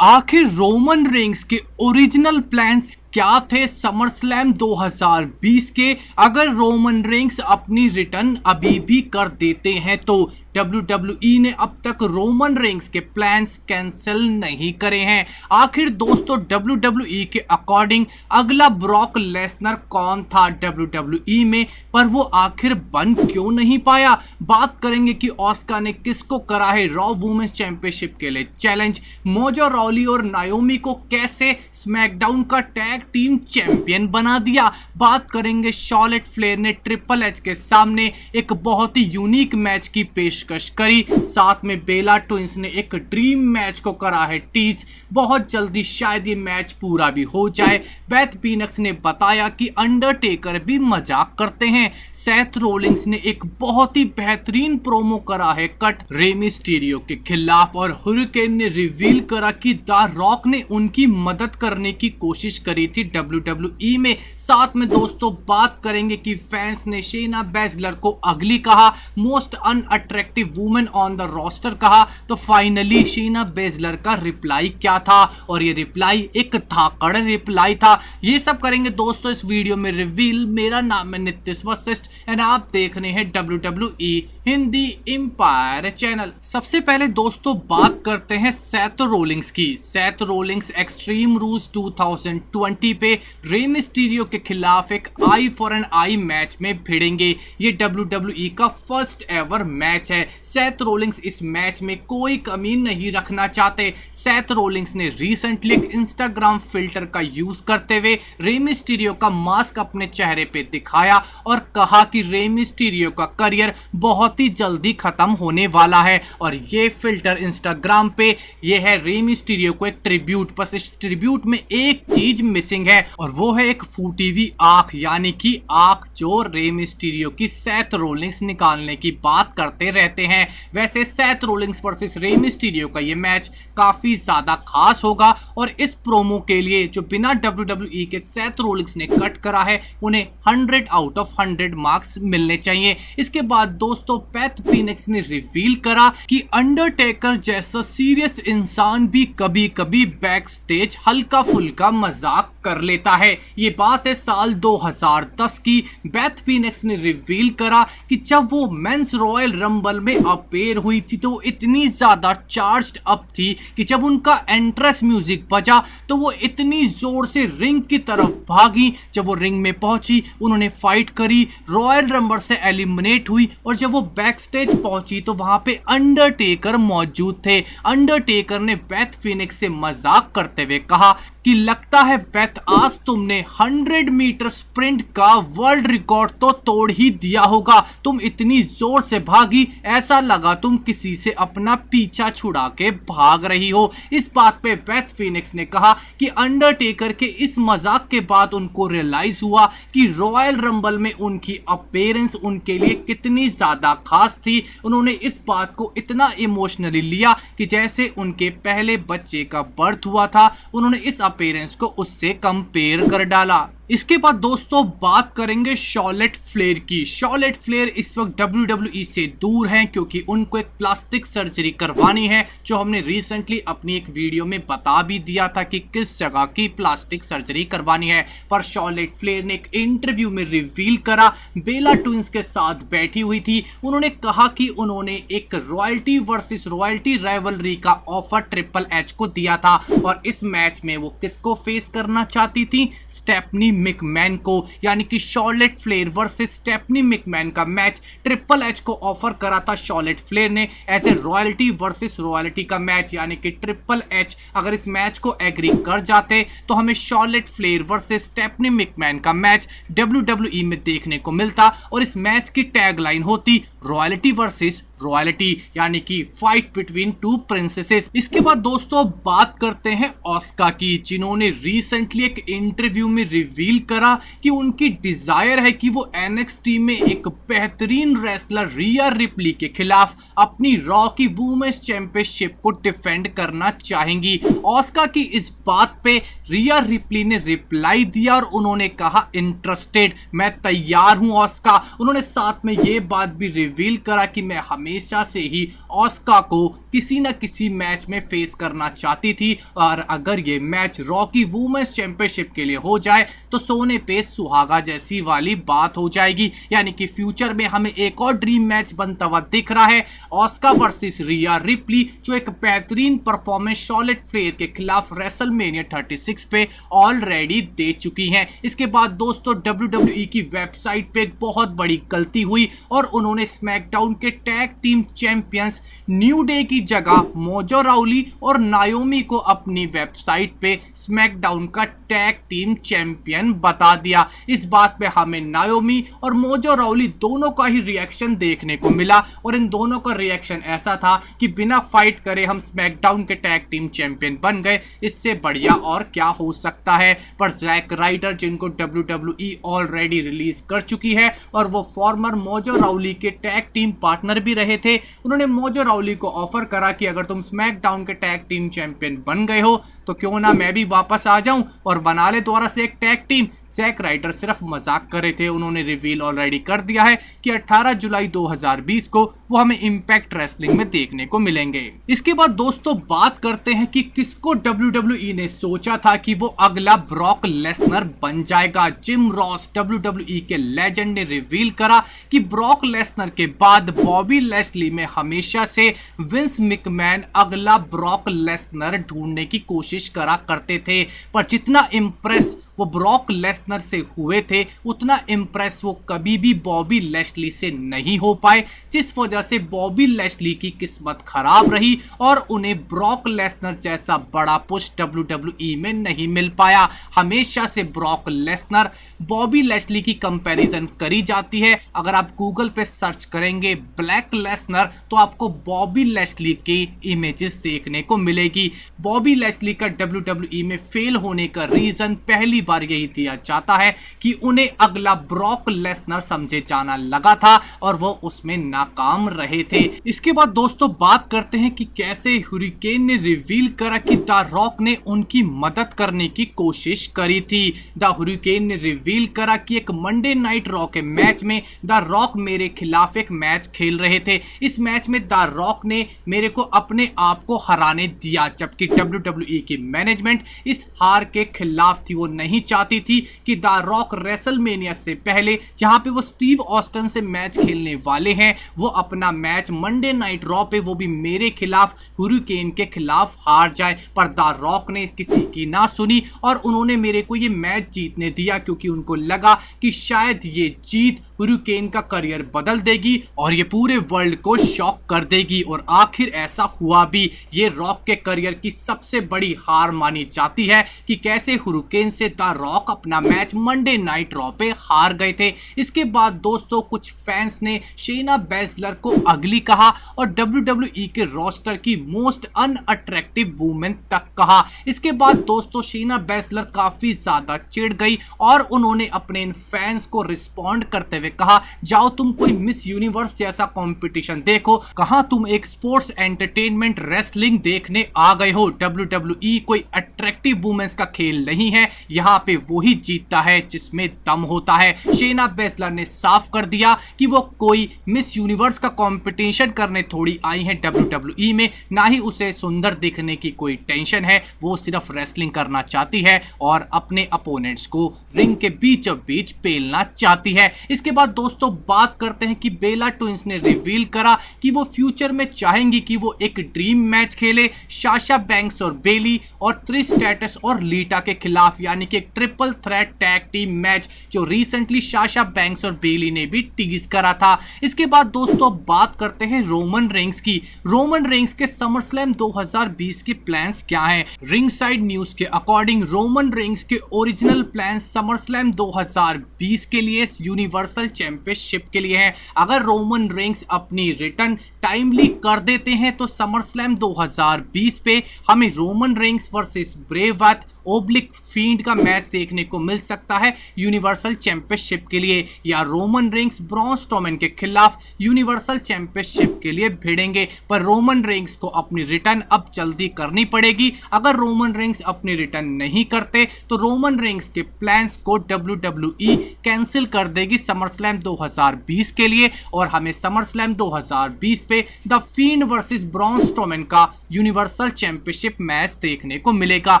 आखिर Roman Reigns के original plans क्या थे समर स्लैम 2020 के। अगर रोमन रेंस अपनी रिटर्न अभी भी कर देते हैं तो WWE ने अब तक रोमन रेंस के प्लान्स कैंसिल नहीं करे हैं। आखिर दोस्तों WWE के अकॉर्डिंग अगला ब्रॉक लेसनर कौन था WWE में, पर वो आखिर बन क्यों नहीं पाया। बात करेंगे कि ऑस्का ने किसको करा है रॉ वुमेन्स चैंपियनशिप के लिए चैलेंज, मोजो रॉली और नायोमी को कैसे स्मैकडाउन का टैग टीम चैंपियन बना दिया। बात करेंगे शॉर्लेट फ्लेयर ने ट्रिपल एच के सामने एक बहुत ही यूनिक मैच की पेशकश करी, साथ में बेला ट्विंस ने एक ड्रीम मैच को करा है टीज। बहुत जल्दी शायद ये मैच पूरा भी हो जाए। बेथ फीनिक्स ने बताया कि अंडरटेकर भी मजाक करते हैं। सेथ रोलिंग्स ने एक बहुत ही बेहतरीन प्रोमो करा है कट रे मिस्टीरियो के खिलाफ, और हुरिकेन ने रिवील करा कि द रॉक ने उनकी मदद करने की कोशिश करी थी WWE में। साथ में दोस्तों बात करेंगे कि फैंस ने शेना बेजलर को अगली कहा, most unattractive women on the roster कहा, तो फाइनली शेना बेजलर का रिप्लाई क्या था, और ये रिप्लाई एक धाकड़ रिप्लाई था। ये सब करेंगे दोस्तों इस वीडियो में रिवील। मेरा नाम है नितिश वशिष्ठ एंड आप देख रहे हैं WWE हिंदी एम्पायर चैनल। सबसे पहले दोस्तों बात करते हैं सेथ रोलिंग्स की। सेथ रोलिंग्स एक्सट्रीम रूल्स 2020 पे रे मिस्टीरियो के खिलाफ एक I for an I match में भिड़ेंगे। ये WWE का फर्स्ट एवर मैच है। सेथ रोलिंग्स इस मैच में कोई कमी नहीं रखना चाहते। सेथ रोलिंग्स ने रिसेंटली एक इंस्टाग्राम फिल्टर का यूज करते हुए रे मिस्टीरियो का मास्क अपने चेहरे पे दिखाया और कहा कि रे मिस्टीरियो का करियर बहुत ही जल्दी खत्म होने वाला है। और ये फिल्टर इंस्टाग्राम पे ये है रे मिस्टीरियो को एक ट्रिब्यूट, बस इस ट्रिब्यूट में एक चीज मिसिंग है और वो है एक फूटी हुई आंख, यानी कि आंख जो रे मिस्टीरियो की सेथ रोलिंग्स निकालने की बात करते रहते हैं। वैसे Seth Rawlings versus Rey Mysterio का ये मैच काफी ज्यादा खास होगा और इस प्रोमो के लिए जो बिना WWE के सेथ रोलिंग्स ने कट करा है उन्हें 100 आउट ऑफ 100 मार्क्स मिलने चाहिए। इसके बाद दोस्तों बेथ फीनिक्स ने रिवील करा कि अंडरटेकर जैसा सीरियस इंसान भी कभी कभी बैक स्टेज हल्का फुल्का मजाक कर लेता है। ये बात है साल 2010 की। बेथ फीनिक्स ने रिवील करा कि जब वो मेंस रॉयल रंबल में अपेयर हुई थी तो वो इतनी ज्यादा चार्ज्ड अप थी कि जब उनका एंट्रेंस म्यूजिक बजा तो वो इतनी जोर से रिंग की तरफ भागी। जब वो रिंग में पहुंची उन्होंने फाइट करी, रॉयल रंबल से एलिमिनेट हुई और जब वो बैक स्टेज पहुंची तो वहां पे अंडरटेकर मौजूद थे। अंडरटेकर ने बेथ फीनिक्स से मजाक करते हुए कहा कि लगता है बेथ आज तुमने 100 मीटर स्प्रिंट का वर्ल्ड रिकॉर्ड तो तोड़ ही दिया होगा। तुम इतनी जोर से भागी ऐसा लगा तुम किसी से अपना पीछा छुड़ा के भाग रही हो। इस बात पे बेथ फीनिक्स ने कहा कि अंडरटेकर के इस मजाक के बाद उनको रियलाइज हुआ कि रॉयल रंबल में उनकी अपीयरेंस उनके लिए कितनी ज्यादा खास थी। उन्होंने इस बात को इतना इमोशनली लिया कि जैसे उनके पहले बच्चे का बर्थ हुआ था, उन्होंने इस अपीयरेंस को उससे कंपेयर कर डाला। इसके बाद दोस्तों बात करेंगे शॉर्लेट फ्लेयर की। शॉर्लेट फ्लेयर इस वक्त WWE से दूर हैं क्योंकि उनको एक प्लास्टिक सर्जरी करवानी है, जो हमने रिसेंटली अपनी एक वीडियो में बता भी दिया था कि किस जगह की प्लास्टिक सर्जरी करवानी है। पर शॉर्लेट फ्लेयर ने एक इंटरव्यू में रिवील करा, बेला ट्विंस के साथ बैठी हुई थी। उन्होंने कहा कि उन्होंने एक रॉयल्टी वर्सेस रॉयल्टी राइवलरी का ऑफर ट्रिपल एच को दिया था और इस मैच में वो किसको फेस करना चाहती थी, स्टेफनी मैकमैन को। यानी कि Charlotte Flair versus Stephanie McMahon का मैच ट्रिपल एच को ऑफर करा था शॉर्लेट फ्लेयर ने as a royalty versus royalty का मैच, यानी कि ट्रिपल एच अगर इस मैच को एग्री कर जाते तो हमें Charlotte Flair versus Stephanie McMahon का मैच WWE में देखने को मिलता और इस मैच की टैगलाइन होती रॉयल्टी वर्सेस रॉयल्टी, यानी कि फाइट बिटवीन टू प्रिंसेसेस। इसके बाद दोस्तों बात करते हैं ऑस्का की, जिन्होंने रिसेंटली एक इंटरव्यू में रिवील करा कि उनकी डिजायर है कि वो NXT में एक बेहतरीन रेसलर रिया रिप्ली के खिलाफ अपनी रॉ की वुमेन्स चैंपियनशिप को डिफेंड करना चाहेंगी। ऑस्का की इस बात पे रिया रिप्ली ने रिप्लाई दिया और उन्होंने कहा इंटरेस्टेड, मैं तैयार हूं ऑस्का। उन्होंने साथ में ये बात भी रिवील करा कि मैं हमेशा से ही ऑस्का को किसी न किसी मैच में फेस करना चाहती थी, और अगर ये मैच रॉ की वुमेन्स चैंपियनशिप के लिए हो जाए तो सोने पे सुहागा जैसी वाली बात हो जाएगी। यानी कि फ्यूचर में हमें एक और ड्रीम मैच बनता हुआ दिख रहा है, ऑस्का वर्सेस रिया रिप्ली, जो एक बेहतरीन परफॉर्मेंस शॉर्लेट फ्लेयर के खिलाफ रेसलमेनिया 36 पे ऑलरेडी दे चुकी हैं। इसके बाद दोस्तों WWE की वेबसाइट पे एक बहुत बड़ी गलती हुई और उन्होंने स्मैकडाउन के tag team champions new day की जगह मोजो राउली और नायोमी को अपनी वेबसाइट पे स्मैकडाउन का टैग टीम चैंपियन बता दिया। इस बात पे हमें नायोमी और मोजो राउली दोनों का ही रिएक्शन देखने को मिला, और इन दोनों का रिएक्शन ऐसा था कि बिना फाइट करे हम स्मैकडाउन के टैग टीम चैंपियन बन गए, इससे बढ़िया और क्या हो सकता है। पर जैक राइडर, जिनको WWE ऑलरेडी रिलीज कर चुकी है और वो फॉर्मर मोजो राउली के टैग टीम पार्टनर भी रहे थे, उन्होंने मोजो राउली को ऑफर करा कि अगर तुम स्मैकडाउन के टैग टीम चैंपियन बन गए हो तो क्यों ना मैं भी वापस आ जाऊं और बना ले दोबारा से एक टैग टीम। जैक राइडर सिर्फ मजाक कर रहे थे, उन्होंने रिवील ऑलरेडी कर दिया है कि 18 जुलाई 2020 को वो हमें इम्पैक्ट रेसलिंग में देखने को मिलेंगे। इसके बाद दोस्तों बात करते हैं कि किसको WWE ने सोचा था कि वो अगला ब्रॉक लेसनर बन जाएगा। जिम रॉस, WWE के लेजेंड, ने रिवील करा कि ब्रॉक लेसनर के बाद बॉबी लैशली में हमेशा से विंस मैकमैन अगला ब्रॉक लेसनर ढूंढने की कोशिश करा करते थे, पर जितना इम्प्रेस वो ब्रॉक लेसनर से हुए थे उतना इम्प्रेस वो कभी भी बॉबी लैशली से नहीं हो पाए, जिस वजह से बॉबी लैशली की किस्मत खराब रही और उन्हें ब्रॉक लेसनर जैसा बड़ा पुश WWE में नहीं मिल पाया। हमेशा से ब्रॉक लेसनर बॉबी लैशली की कंपैरिजन करी जाती है। अगर आप गूगल पे सर्च करेंगे ब्लैक लेसनर तो आपको बॉबी लैशली की इमेजेस देखने को मिलेगी। बॉबी लैशली का WWE में फेल होने का रीजन पहली बार यही दिया जाता है कि उन्हें अगला ब्रॉक लेसनर समझे जाना लगा था और वो उसमें नाकाम रहे थे। इसके बाद दोस्तों बात करते हैं कि कैसे हुरिकेन ने रिवील करा कि द रॉक ने उनकी मदद करने की कोशिश करी थी। द हुरिकेन ने रिवील करा कि एक मंडे नाइट रॉ के मैच में द रॉक मेरे खिलाफ एक मैच खेल रहे थे। इस मैच में द रॉक ने मेरे को अपने आप को हराने दिया, जबकि WWE की मैनेजमेंट इस हार के खिलाफ थी। वो नहीं चाहती थी कि द रॉक रेसलमेनिया से पहले, जहां पे वो स्टीव ऑस्टन से मैच खेलने वाले हैं, वो अपना मैच मंडे नाइट रॉ पे वो भी मेरे खिलाफ हुरिकेन के खिलाफ हार जाए। पर द रॉक ने किसी की ना सुनी और उन्होंने मेरे को ये मैच जीतने दिया, क्योंकि उनको लगा कि शायद ये जीत हुरिकेन का करियर बदल देगी और ये पूरे वर्ल्ड को शॉक कर देगी। और आखिर ऐसा हुआ भी। ये रॉक के करियर की सबसे बड़ी हार मानी जाती है कि कैसे हुरिकेन से द रॉक अपना मैच मंडे नाइट रॉ पे हार गए थे। इसके बाद दोस्तों कुछ फैंस ने शेना बेसलर को अगली कहा और WWE के रोस्टर की मोस्ट अनअट्रैक्टिव वुमेन तक कहा। इसके बाद दोस्तों शेना बेसलर काफी ज्यादा चिढ़ गई और उन्होंने अपने इन फैंस को रिस्पॉन्ड करते हुए कहा, जाओ तुम कोई मिस यूनिवर्स जैसा कंपटीशन देखो, कहां तुम एक स्पोर्ट्स एंटरटेनमेंट रेसलिंग देखने आ गए हो। WWE कोई अट्रैक्टिव वुमेन्स का खेल नहीं है, यहाँ पे वही जीतता है जिसमें दम होता है। शेना बेसलर ने साफ कर दिया कि वो कोई मिस यूनिवर्स का कंपटीशन करने थोड़ी आई है WWE में, ना ही उसे सुंदर दिखने की कोई टेंशन है। वो सिर्फ रेसलिंग करना चाहती है और अपने अपोनेंट्स को रिंग के बीचों बीच पेलना चाहती है। इसके बाद दोस्तों बात करते हैं कि बेला ट्विंस ने रिवील करा कि वो फ्यूचर में चाहेंगी कि वो एक ड्रीम मैच खेले साशा बैंक्स और बेली और ट्रिश स्ट्रैटस और लीटा के खिलाफ, यानी कि एक triple threat tag team match जो रिसेंटली साशा बैंक्स और बेली ने भी टीज करा था। इसके बाद दोस्तों बात करते हैं रोमन रेंस की। रोमन रेंस के समरस्लैम 2020 के प्लान्स क्या हैं? रिंग साइड न्यूज के अकॉर्डिंग रोमन रेंस के ओरिजिनल प्लान समरस्लैम 2020 के लिए यूनिवर्सल चैंपियनशिप के लिए है। अगर रोमन रेंस अपनी रिटर्न टाइमली कर देते हैं तो समरस्लैम 2020 पे हमें रोमन रेंस वर्सेस ब्रे वायट ओब्लिक फील्ड का मैच देखने को मिल सकता है यूनिवर्सल चैंपियनशिप के लिए, या रोमन रेंस ब्रॉन स्ट्रोमैन के खिलाफ यूनिवर्सल चैंपियनशिप के लिए भिड़ेंगे। पर रोमन रेंस को अपनी रिटर्न अब जल्दी करनी पड़ेगी। अगर रोमन रेंस अपनी रिटर्न नहीं करते तो रोमन रेंस के प्लान्स को WWE कैंसिल कर देगी समरस्लैम 2020 के लिए, और हमें समरस्लैम 2020 पे the field versus Braun Strowman का यूनिवर्सल चैंपियनशिप मैच देखने को मिलेगा।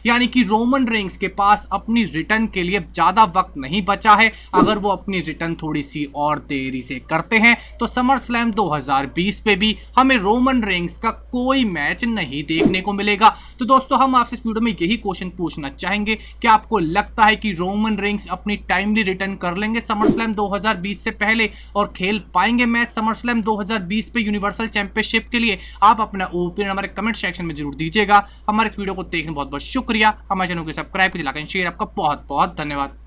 यानी कि रोमन रेंस के पास अपनी रिटर्न के लिए ज्यादा वक्त नहीं बचा है। अगर वो अपनी रिटर्न थोड़ी सी और देरी से करते हैं तो समरस्लैम 2020 पे भी हमें रोमन रेंस का कोई मैच नहीं देखने को मिलेगा। तो दोस्तों, हम आपसे इस वीडियो में यही क्वेश्चन पूछना चाहेंगे कि आपको लगता है कि रोमन रेंस अपनी टाइमली रिटर्न कर लेंगे समरस्लैम 2020 से पहले और खेल पाएंगे मैच समरस्लैम 2020 पे यूनिवर्सल चैंपियनशिप के लिए? आप अपना ओपिनियन हमारे कमेंट सेक्शन में जरूर दीजिएगा। हमारे इस वीडियो को देखने बहुत बहुत शुक्रिया। हमारे चैनल को सब्सक्राइब कीजिए, लाइक एंड शेयर। आपका बहुत बहुत धन्यवाद।